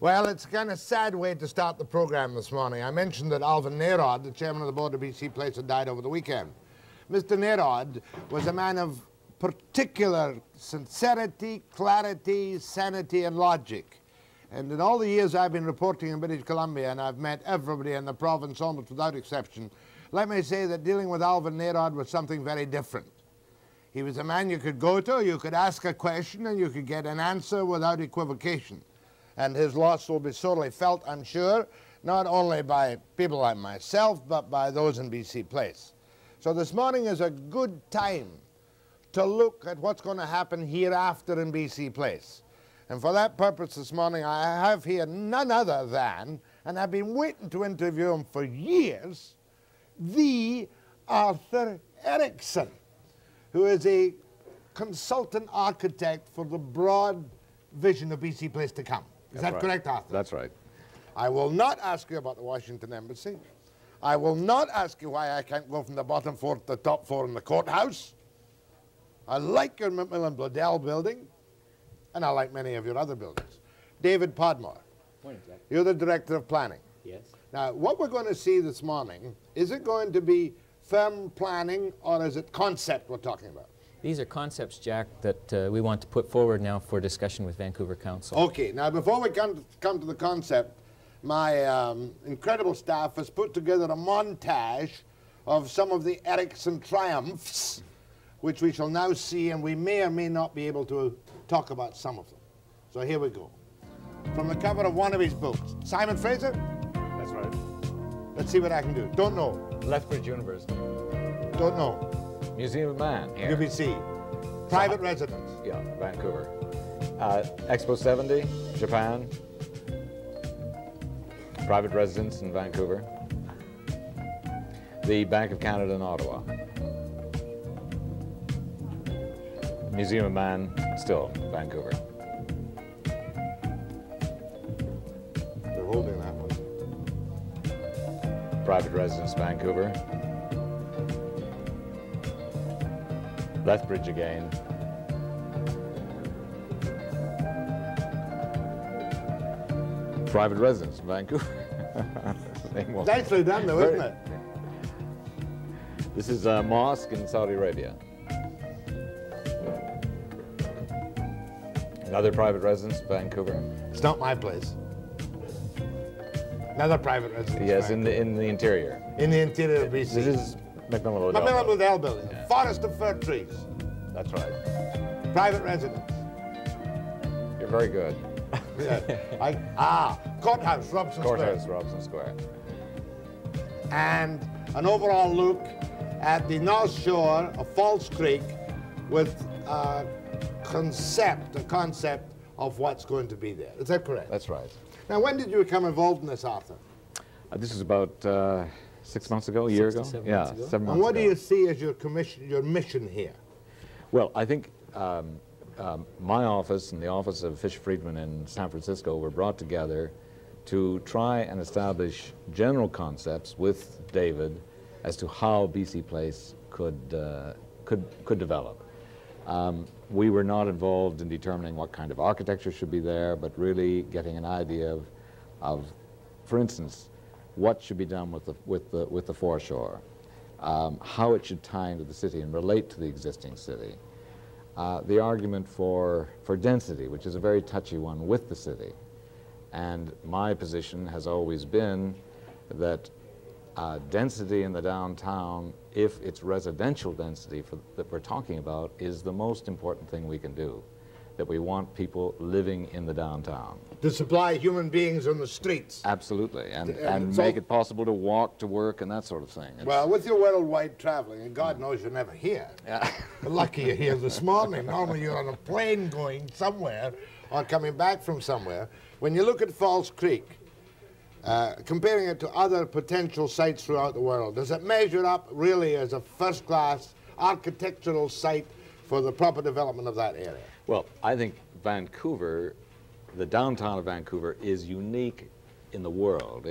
Well, it's a kind of sad way to start the program this morning. I mentioned that Alvin, the chairman of the board of BC Place, had died over the weekend. Mr. Narod was a man of particular sincerity, clarity, sanity, and logic. And in all the years I've been reporting in British Columbia, and I've met everybody in the province almost without exception, let me say that dealing with Alvin Narod was something very different. He was a man you could go to, you could ask a question, and you could get an answer without equivocation. And his loss will be sorely felt, I'm sure, not only by people like myself, but by those in BC Place. So this morning is a good time to look at what's going to happen hereafter in BC Place. And for that purpose this morning, I have here none other than, and I've been waiting to interview him for years, the Arthur Erickson, who is a consultant architect for the broad vision of BC Place to come. Is that correct, Arthur? That's right. I will not ask you about the Washington Embassy. I will not ask you why I can't go from the bottom floor to the top floor in the courthouse. I like your Macmillan Bladell building, and I like many of your other buildings. David Padmore. Morning, Jack. You're the Director of Planning. Yes. Now, what we're going to see this morning, is it going to be firm planning, or is it concept we're talking about? These are concepts, Jack, that we want to put forward now for discussion with Vancouver Council. Okay, now before we come to the concept, my incredible staff has put together a montage of some of the Erickson triumphs, which we shall now see, and we may or may not be able to talk about some of them. So here we go. From the cover of one of his books, Simon Fraser? That's right. Let's see what I can do. Don't know. Lethbridge University. Don't know. Museum of Man here. UBC. Private residence. Yeah, Vancouver. Expo 70, Japan. Private residence in Vancouver. The Bank of Canada in Ottawa. Museum of Man, still Vancouver. They're holding that one. Private residence, Vancouver. Lethbridge again. Private residence, Vancouver. Nicely done, though, isn't it? This is a mosque in Saudi Arabia. Another private residence, Vancouver. It's not my place. Another private residence. Yes, in the interior. In the interior of BC. This is Macmillan Macmillan Bladell. Bladell building. Yeah. Forest of fir trees. That's right. Private residence. You're very good. Yeah. Courthouse, Robson Courthouse, Square. Robson Square. And an overall look at the north shore of Falls Creek with a concept of what's going to be there. Is that correct? That's right. Now, when did you become involved in this, Arthur? This is about 6 months ago, a year ago? 7 Yeah, months ago. 7 months And what ago. do you see as your mission here? Well, I think my office and the office of Fisher Friedman in San Francisco were brought together to try and establish general concepts with David as to how BC Place could develop. We were not involved in determining what kind of architecture should be there, but really getting an idea of for instance, what should be done with the foreshore, how it should tie into the city and relate to the existing city. The argument for density, which is a very touchy one with the city. And my position has always been that density in the downtown, if it's residential density that we're talking about, is the most important thing we can do. That we want people living in the downtown. To supply human beings on the streets. Absolutely, and make it possible to walk to work and that sort of thing. Well, with your worldwide traveling, and God knows you're never here. Yeah. Lucky you're here this morning. Normally you're on a plane going somewhere or coming back from somewhere. When you look at Falls Creek, comparing it to other potential sites throughout the world, does it measure up really as a first-class architectural site for the proper development of that area? Well, I think Vancouver, the downtown of Vancouver, is unique in the world.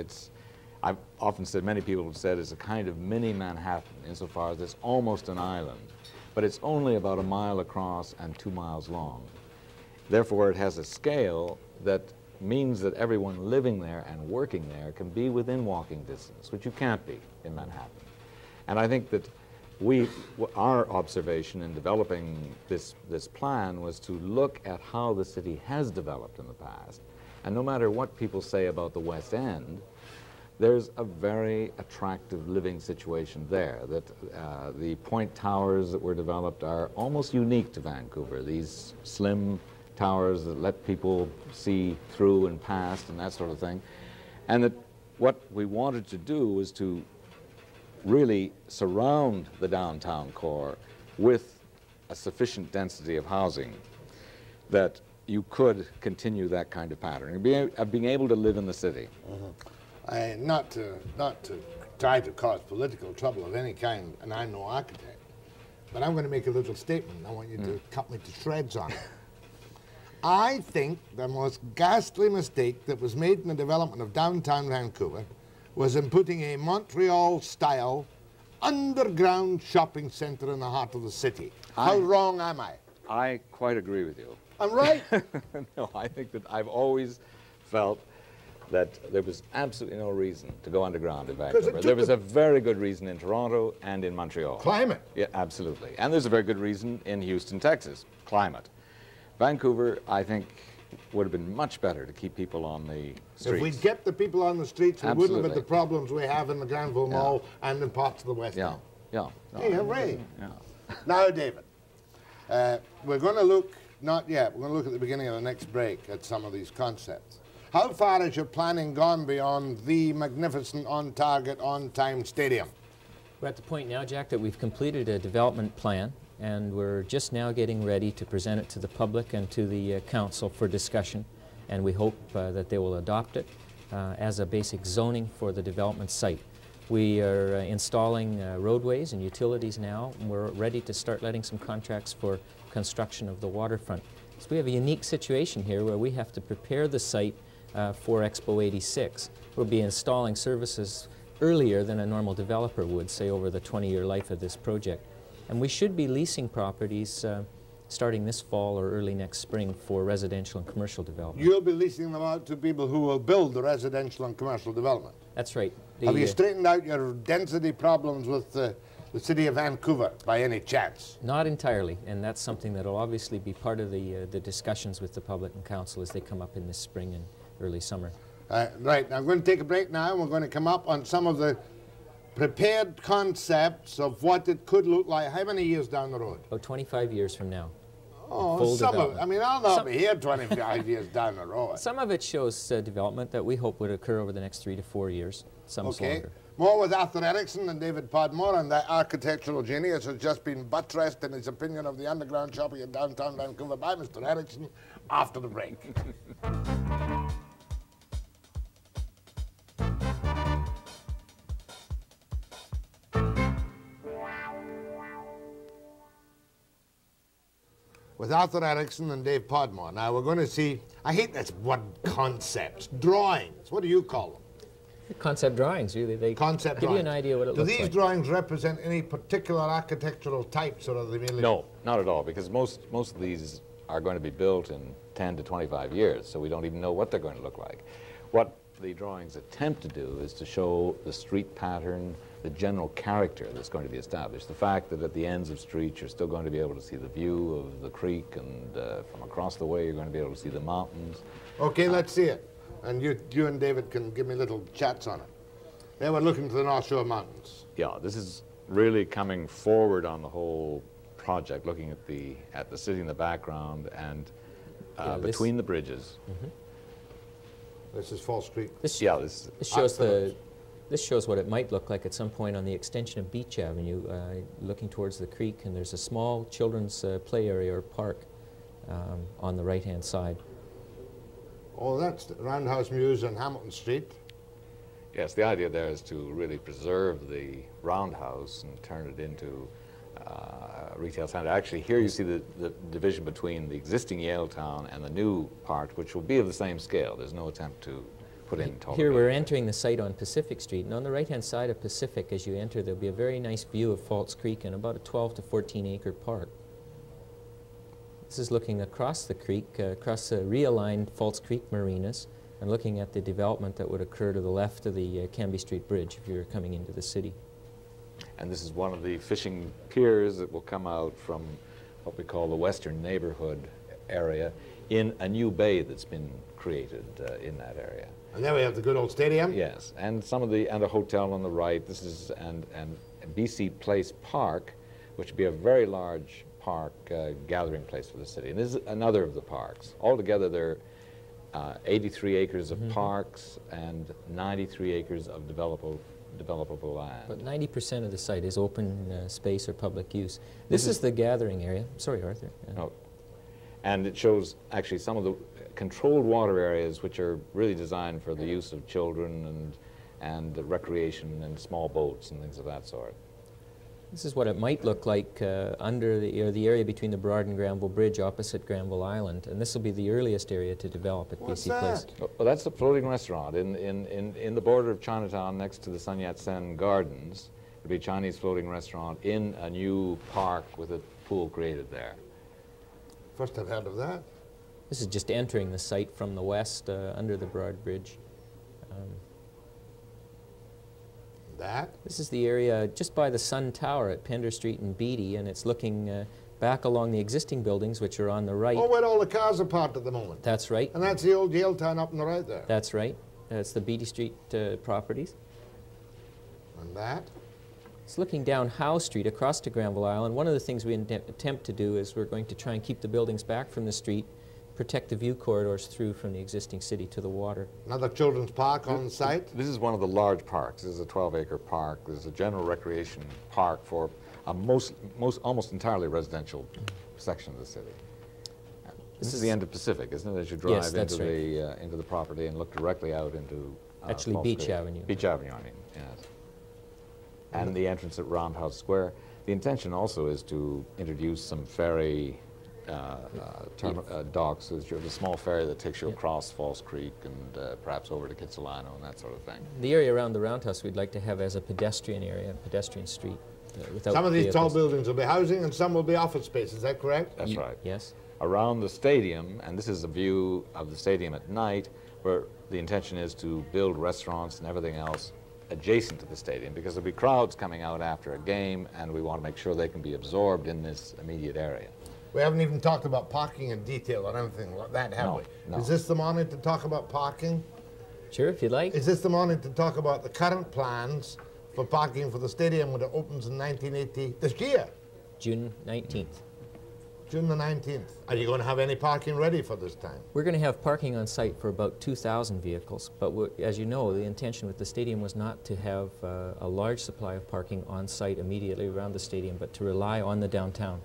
I've often said, many people have said, it's a kind of mini Manhattan insofar as it's almost an island, but it's only about 1 mile across and 2 miles long. Therefore, it has a scale that means that everyone living there and working there can be within walking distance, which you can't be in Manhattan. And I think that our observation in developing this plan was to look at how the city has developed in the past. And no matter what people say about the West End, there's a very attractive living situation there. That the point towers that were developed are almost unique to Vancouver. These slim towers that let people see through and past and that sort of thing. And that what we wanted to do was to really surround the downtown core with a sufficient density of housing that you could continue that kind of pattern, of being able to live in the city. Not to try to cause political trouble of any kind, and I'm no architect, but I'm going to make a little statement. I want you to cut me to shreds on it. I think the most ghastly mistake that was made in the development of downtown Vancouver was in putting a Montreal-style underground shopping center in the heart of the city. How wrong am I? I quite agree with you. I'm right. No, I think that I've always felt that there was absolutely no reason to go underground in Vancouver. There was a very good reason in Toronto and in Montreal. Climate. Yeah, absolutely. And there's a very good reason in Houston, Texas. Climate. Vancouver, I think, would have been much better to keep people on the streets. If we'd kept the people on the streets, we Absolutely. wouldn't have had the problems we have in the Granville Mall and in parts of the West End. Yeah. Hey, hooray. Yeah. Now, David, we're going to look, not yet, we're going to look at the beginning of the next break at some of these concepts. How far has your planning gone beyond the magnificent, on-target, on-time stadium? We're at the point now, Jack, that we've completed a development plan, and we're just now getting ready to present it to the public and to the council for discussion, and we hope that they will adopt it as a basic zoning for the development site. We are installing roadways and utilities now, and we're ready to start letting some contracts for construction of the waterfront. So we have a unique situation here where we have to prepare the site for Expo 86. We'll be installing services earlier than a normal developer would, say over the 20-year life of this project. And we should be leasing properties starting this fall or early next spring for residential and commercial development. You'll be leasing them out to people who will build the residential and commercial development. That's right. Have you straightened out your density problems with the city of Vancouver by any chance? Not entirely, and that's something that will obviously be part of the discussions with the public and council as they come up in this spring and early summer. Right, now I'm going to take a break now, and we're going to come up on some of the prepared concepts of what it could look like. How many years down the road? About 25 years from now. Oh, some of it. I mean, I'll not be here 25 years down the road. Some of it shows development that we hope would occur over the next 3 to 4 years, some longer. More with Arthur Erickson and David Padmore, and that architectural genius has just been buttressed in his opinion of the underground shopping in downtown Vancouver by Mr. Erickson after the break. With Arthur Erickson and Dave Padmore. Now we're going to see, I hate this word concepts, drawings. What do you call them? Concept drawings, really. They Concept give drawings. you an idea what it looks like. Do these drawings represent any particular architectural types, or are they merely... No, not at all, because most of these are going to be built in 10 to 25 years, so we don't even know what they're going to look like. What the drawings attempt to do is to show the street pattern, the general character that's going to be established. The fact that at the ends of streets you're still going to be able to see the view of the creek, and from across the way you're going to be able to see the mountains. Okay, let's see it. And you and David can give me little chats on it. They were looking to the North Shore Mountains. Yeah, this is really coming forward on the whole project, looking at the city in the background and between the bridges. Mm-hmm. This is False Creek. This shows what it might look like at some point on the extension of Beach Avenue, looking towards the creek, and there's a small children's play area or park on the right-hand side. Oh, that's the Roundhouse Mews on Hamilton Street. Yes, the idea there is to really preserve the roundhouse and turn it into a retail center. Actually, here you see the division between the existing Yaletown and the new part, which will be of the same scale. There's no attempt to put in taller Here we're buildings. entering the site on Pacific Street, and on the right-hand side of Pacific, as you enter, there'll be a very nice view of False Creek and about a 12 to 14-acre park. This is looking across the creek, across the realigned False Creek marinas, and looking at the development that would occur to the left of the Canby Street Bridge if you're coming into the city. And this is one of the fishing piers that will come out from what we call the western neighborhood area in a new bay that's been created in that area. And then we have the good old stadium. Yes, and and a hotel on the right. This is and BC Place Park, which would be a very large park gathering place for the city. And this is another of the parks. Altogether, there are 83 acres of parks and 93 acres of developable land. But 90% of the site is open space or public use. This is the gathering area. Sorry, Arthur. No. And it shows actually some of the controlled water areas which are really designed for the use of children and recreation and small boats and things of that sort. This is what it might look like under the area between the Burrard and Granville Bridge opposite Granville Island, and this will be the earliest area to develop at What's BC Place. that? Well, that's the floating restaurant in the border of Chinatown next to the Sun Yat-sen Gardens. It'll be a Chinese floating restaurant in a new park with a pool created there. First I've heard of that. This is just entering the site from the west under the Burrard Bridge. That? This is the area just by the Sun Tower at Pender Street and Beatty, and it's looking back along the existing buildings, which are on the right. Oh, where all the cars are parked at the moment. That's right. And that's the old jail town up on the right there. That's right. That's the Beatty Street properties. And that? It's looking down Howe Street across to Granville Island. One of the things we attempt to do is we're going to try and keep the buildings back from the street, protect the view corridors through from the existing city to the water. Another children's park on the site? This is one of the large parks. This is a 12-acre park. This is a general recreation park for a almost entirely residential section of the city. This is the end of Pacific, isn't it? As you drive Yes, that's into the property and look directly out into Actually, Falls Beach Creek. Avenue. Beach Avenue, I mean, yes. And the entrance at Roundhouse Square. The intention also is to introduce some ferry docks. So you have a small ferry that takes you across Falls Creek and perhaps over to Kitsilano and that sort of thing. The area around the roundhouse we'd like to have as a pedestrian area, a pedestrian street. Without Some of these tall vehicles. buildings will be housing and some will be office space, is that correct? That's right. Yes. Around the stadium, and this is a view of the stadium at night, where the intention is to build restaurants and everything else adjacent to the stadium, because there'll be crowds coming out after a game, and we want to make sure they can be absorbed in this immediate area. We haven't even talked about parking in detail or anything like that, have we? No. Is this the morning to talk about parking? Sure, if you'd like. Is this the morning to talk about the current plans for parking for the stadium when it opens in 1980, this year? June 19th. June the 19th. Are you going to have any parking ready for this time? We're going to have parking on site for about 2,000 vehicles, but as you know, the intention with the stadium was not to have a large supply of parking on site immediately around the stadium, but to rely on the downtown.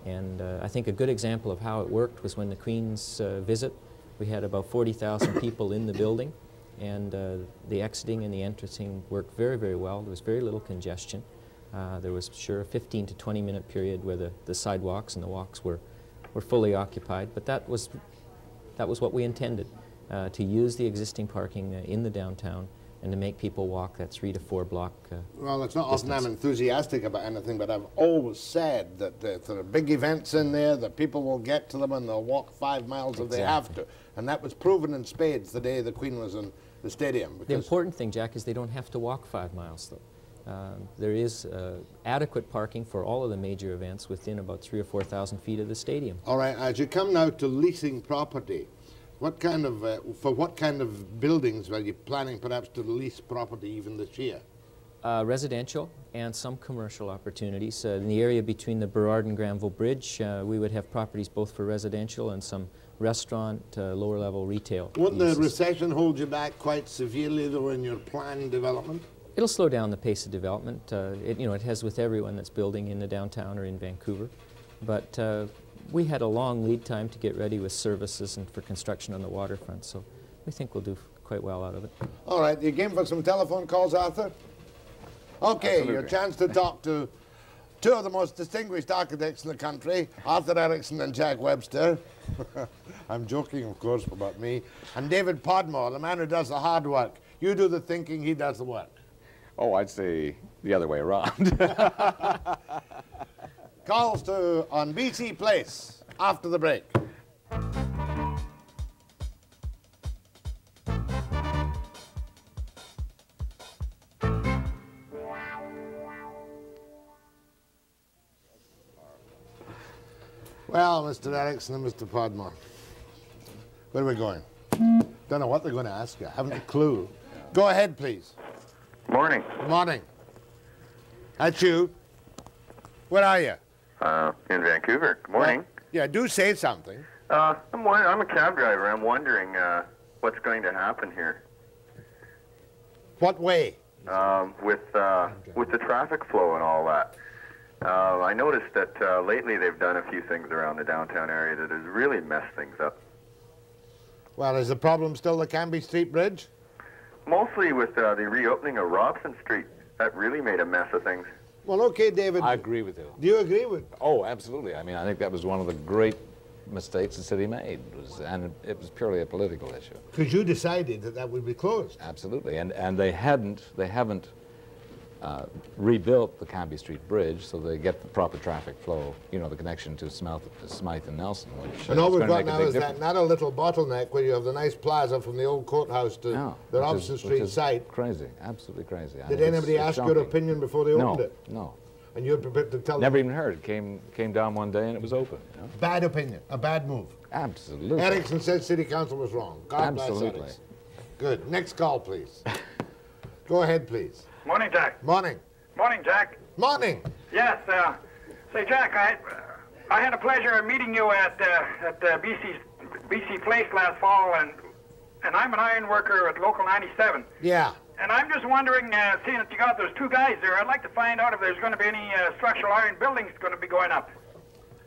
And I think a good example of how it worked was when the Queen's visit. We had about 40,000 people in the building, and the exiting and the entrancing worked very, very well. There was very little congestion. There was sure a 15 to 20 minute period where the sidewalks and the walks were fully occupied, but that was what we intended, to use the existing parking in the downtown and to make people walk that 3 to 4 block Well, it's not distance. often I'm enthusiastic about anything, but I've always said that if there are big events in there, that people will get to them and they'll walk 5 miles if they have to. And that was proven in spades the day the Queen was in the stadium. The important thing, Jack, is they don't have to walk 5 miles, though. There is adequate parking for all of the major events within about 3,000 or 4,000 feet of the stadium. All right, as you come now to leasing property, what kind of, for what kind of buildings are you planning perhaps to lease property even this year? Residential and some commercial opportunities. In the area between the Burrard and Granville Bridge, we would have properties both for residential and some restaurant, lower level retail. Won't the uses. recession hold you back quite severely though in your planned development? It'll slow down the pace of development. It has with everyone that's building in the downtown or in Vancouver. But we had a long lead time to get ready with services and for construction on the waterfront, so we think we'll do quite well out of it. All right, you game for some telephone calls, Arthur? Okay, Absolutely. your chance to talk to two of the most distinguished architects in the country, Arthur Erickson and Jack Webster. I'm joking, of course, about me. And David Padmore, the man who does the hard work. You do the thinking, he does the work. Oh, I'd say the other way around. Calls to on BC Place after the break. Well, Mr. Erickson and Mr. Padmore, where are we going? Don't know what they're going to ask you. Haven't a clue. Go ahead, please. Morning. Good morning. That's you. Where are you? In Vancouver. Good morning. Well, yeah, do say something. I'm a cab driver. I'm wondering what's going to happen here. What way? With the traffic flow and all that. I noticed that lately they've done a few things around the downtown area that has really messed things up. Well, is the problem still the Cambie Street Bridge? Mostly with the reopening of Robson Street. That really made a mess of things. Well, okay, David. I agree with you. Do you agree with? Oh, absolutely. I mean, I think that was one of the great mistakes the city made, and it was purely a political issue. Because you decided that that would be closed. Absolutely, and they haven't rebuilt the Cambie Street Bridge so they get the proper traffic flow, you know, the connection to Smythe and Nelson, which and all is we've going to got make a now big is difference. that not a little bottleneck where you have the nice plaza from the old courthouse to the Robson Street site. Crazy, absolutely crazy. Did anybody ask your opinion before they opened it? No. And you're prepared to tell Never them? even heard. Came down one day and it was open. You know? Bad opinion, a bad move. Absolutely. Erickson said City Council was wrong. God bless Absolutely. Erickson. Good. Next call, please. Go ahead, please. Morning, Jack. Morning. Morning, Jack. Morning. Yes, say, Jack, I had a pleasure of meeting you at BC Place last fall, and I'm an iron worker at Local 97. Yeah. And I'm just wondering, seeing that you got those two guys there, I'd like to find out if there's going to be any structural iron buildings going to be going up.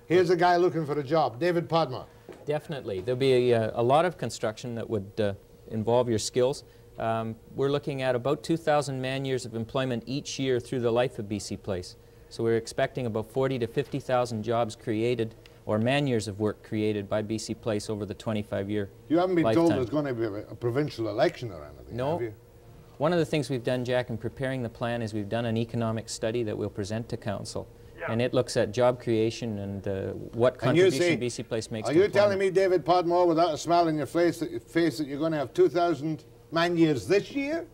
Here's a guy looking for a job. David Padmore. Definitely. There'll be a lot of construction that would involve your skills. We're looking at about 2,000 man-years of employment each year through the life of BC Place. So we're expecting about 40 to 50,000 jobs created, or man-years of work created by BC Place over the 25-year You haven't been lifetime. told there's going to be a provincial election or anything, No. have you? One of the things we've done, Jack, in preparing the plan is we've done an economic study that we'll present to Council. Yeah. And it looks at job creation and what And you contribution say, BC Place makes are to you employment. telling me, David Padmore, without a smile on your face that you're going to have 2,000 man-years this year?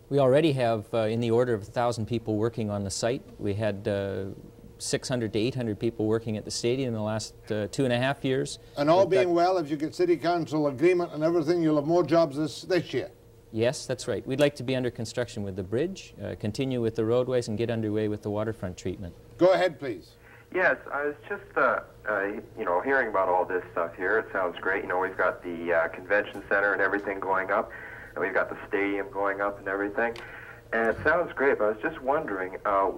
We already have in the order of 1,000 people working on the site. We had 600 to 800 people working at the stadium in the last 2.5 years. And all We've got- being well, if you get City Council agreement and everything, you'll have more jobs this year. Yes, that's right. We'd like to be under construction with the bridge, continue with the roadways, and get underway with the waterfront treatment. Go ahead, please. Yes, I was just, you know, hearing about all this stuff here. It sounds great. You know, we've got the convention center and everything going up, and we've got the stadium going up and everything. And it sounds great, but I was just wondering,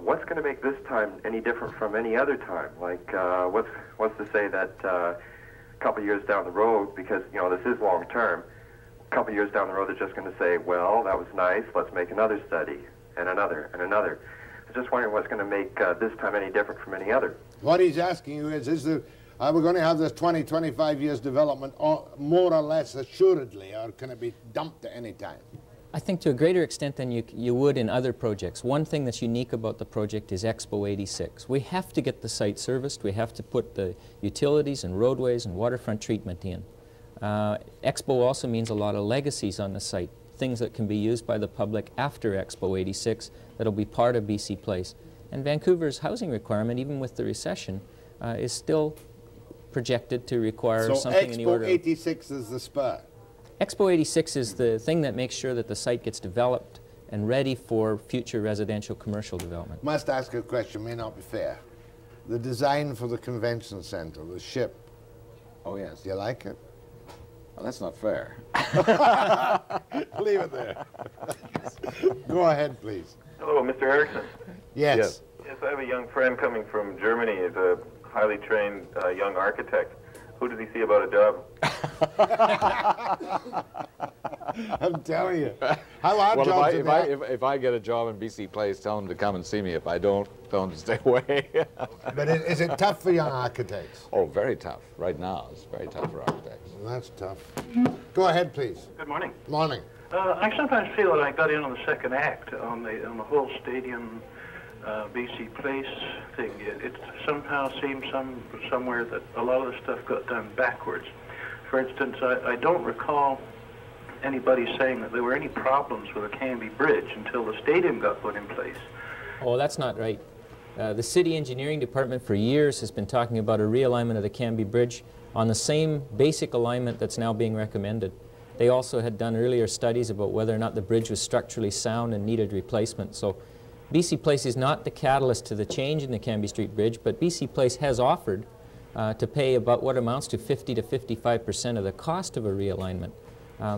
what's going to make this time any different from any other time? Like, what's to say that a couple of years down the road, because, you know, this is long term, a couple of years down the road, they're just going to say, well, that was nice, let's make another study, and another, and another. I was just wondering what's going to make this time any different from any other. What he's asking you is are we going to have this 20, 25 years development more or less assuredly, or can it be dumped at any time? I think to a greater extent than you would in other projects. One thing that's unique about the project is Expo 86. We have to get the site serviced. We have to put the utilities and roadways and waterfront treatment in. Expo also means a lot of legacies on the site, things that can be used by the public after Expo 86 that'll be part of BC Place. And Vancouver's housing requirement, even with the recession, is still projected to require So something in the order Expo of... 86 is the spur. Expo 86 is the thing that makes sure that the site gets developed and ready for future residential commercial development. Must ask a question, may not be fair. The design for the convention center, the ship, Oh, yes. do you like it? Well, that's not fair. Leave it there. Go ahead, please. Hello, Mr. Erickson. Yes. Yes. Yes, I have a young friend coming from Germany. He's a highly trained young architect. Who does he see about a job? I'm telling you. How hard Well, jobs are there? if I get a job in BC Place, tell them to come and see me. If I don't, tell them to stay away. But is it tough for young architects? Oh, very tough. Right now, it's very tough for architects. That's tough. Go ahead, please. Good morning. Morning. I sometimes feel that I got in on the second act on the whole stadium BC Place thing. It somehow seems somewhere that a lot of the stuff got done backwards. For instance, I don't recall anybody saying that there were any problems with the Cambie Bridge until the stadium got put in place. Oh, that's not right. The City Engineering Department for years has been talking about a realignment of the Canby Bridge on the same basic alignment that's now being recommended. They also had done earlier studies about whether or not the bridge was structurally sound and needed replacement. So BC Place is not the catalyst to the change in the Canby Street Bridge, but BC Place has offered to pay about what amounts to 50 to 55% of the cost of a realignment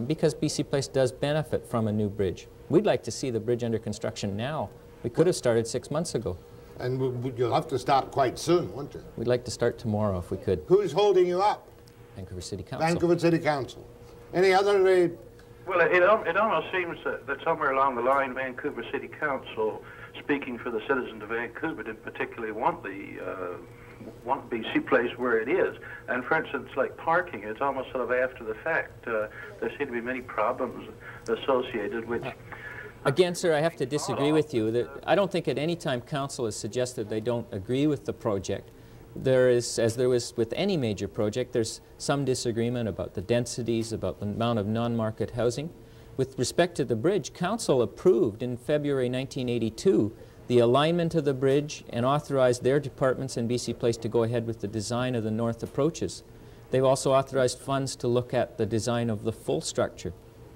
because BC Place does benefit from a new bridge. We'd like to see the bridge under construction now. We could have started 6 months ago. And you'll have to start quite soon, won't you? We'd like to start tomorrow if we could. Who's holding you up? Vancouver City Council. Vancouver City Council. Any other... Well, it almost seems that somewhere along the line, Vancouver City Council, speaking for the citizens of Vancouver, didn't particularly want BC Place where it is. And for instance, like parking, it's almost sort of after the fact. There seem to be many problems associated with... Again, sir, I have to disagree with you. I don't think at any time Council has suggested they don't agree with the project. There is, as there was with any major project, there's some disagreement about the densities, about the amount of non-market housing. With respect to the bridge, Council approved in February 1982 the alignment of the bridge and authorized their departments in BC Place to go ahead with the design of the north approaches. They've also authorized funds to look at the design of the full structure.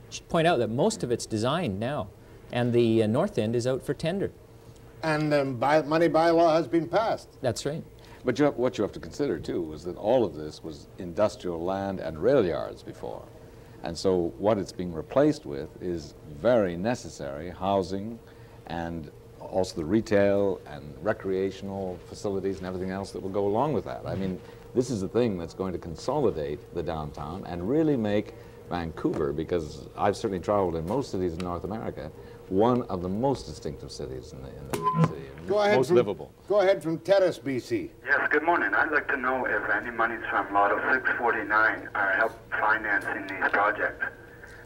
I should point out that most of it's designed now, and the north end is out for tender. And money bylaw has been passed. That's right. But what you have to consider, too, is that all of this was industrial land and rail yards before. And so what it's being replaced with is very necessary housing and also the retail and recreational facilities and everything else that will go along with that. I mean, this is a thing that's going to consolidate the downtown and really make Vancouver, because I've certainly traveled in most cities in North America, one of the most distinctive cities in the city, most livable. Go ahead from Terrace, BC. Yes, good morning. I'd like to know if any monies from Lotto 649 are help financing these projects,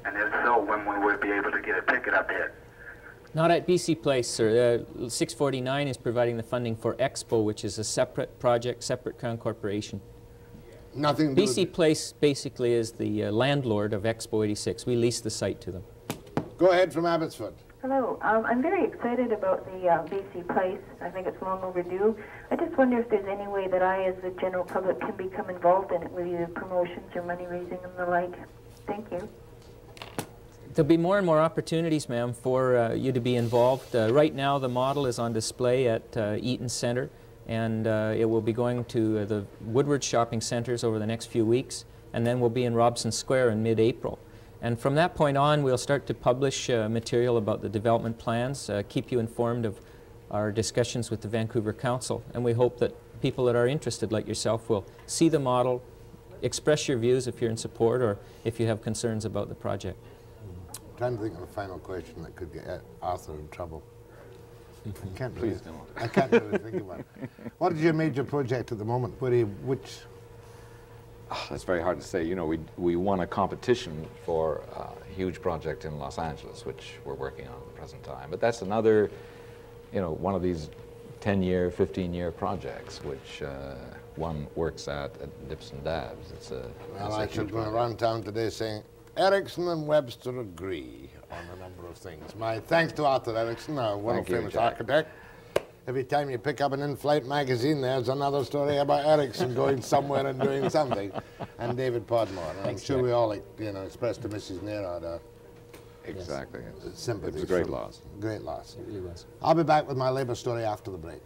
and if so, when we would be able to get a ticket up here. Not at BC Place, sir. 649 is providing the funding for Expo, which is a separate project, separate Crown Corporation. Nothing. BC Place basically is the landlord of Expo 86. We lease the site to them. Go ahead from Abbotsford. Hello. I'm very excited about the BC Place. I think it's long overdue. I just wonder if there's any way that I, as the general public, can become involved in it with either promotions or money raising and the like. Thank you. There'll be more and more opportunities, ma'am, for you to be involved. Right now, the model is on display at Eaton Centre, and it will be going to the Woodward shopping centres over the next few weeks, and then we'll be in Robson Square in mid-April. And from that point on, we'll start to publish material about the development plans, keep you informed of our discussions with the Vancouver Council, and we hope that people that are interested, like yourself, will see the model, express your views if you're in support or if you have concerns about the project. I'm trying to think of a final question that could get Arthur in trouble. I can't really, I can't really think about it. What is your major project at the moment? Which? Oh, that's very hard to say. You know, we won a competition for a huge project in Los Angeles, which we're working on at the present time. But that's another, you know, one of these 10-year, 15-year projects, which one works at dips and dabs. Well, I should go around town today saying, Erickson and Webster agree on a number of things. My thanks to Arthur Erickson, a world-famous architect. Every time you pick up an in-flight magazine, there's another story about Erickson going somewhere and doing something. And David Padmore. And I'm sure we all, you know, express to Mrs. Narod exactly. Sympathy. It was a great loss. Great loss. It really was. I'll be back with my Labour story after the break.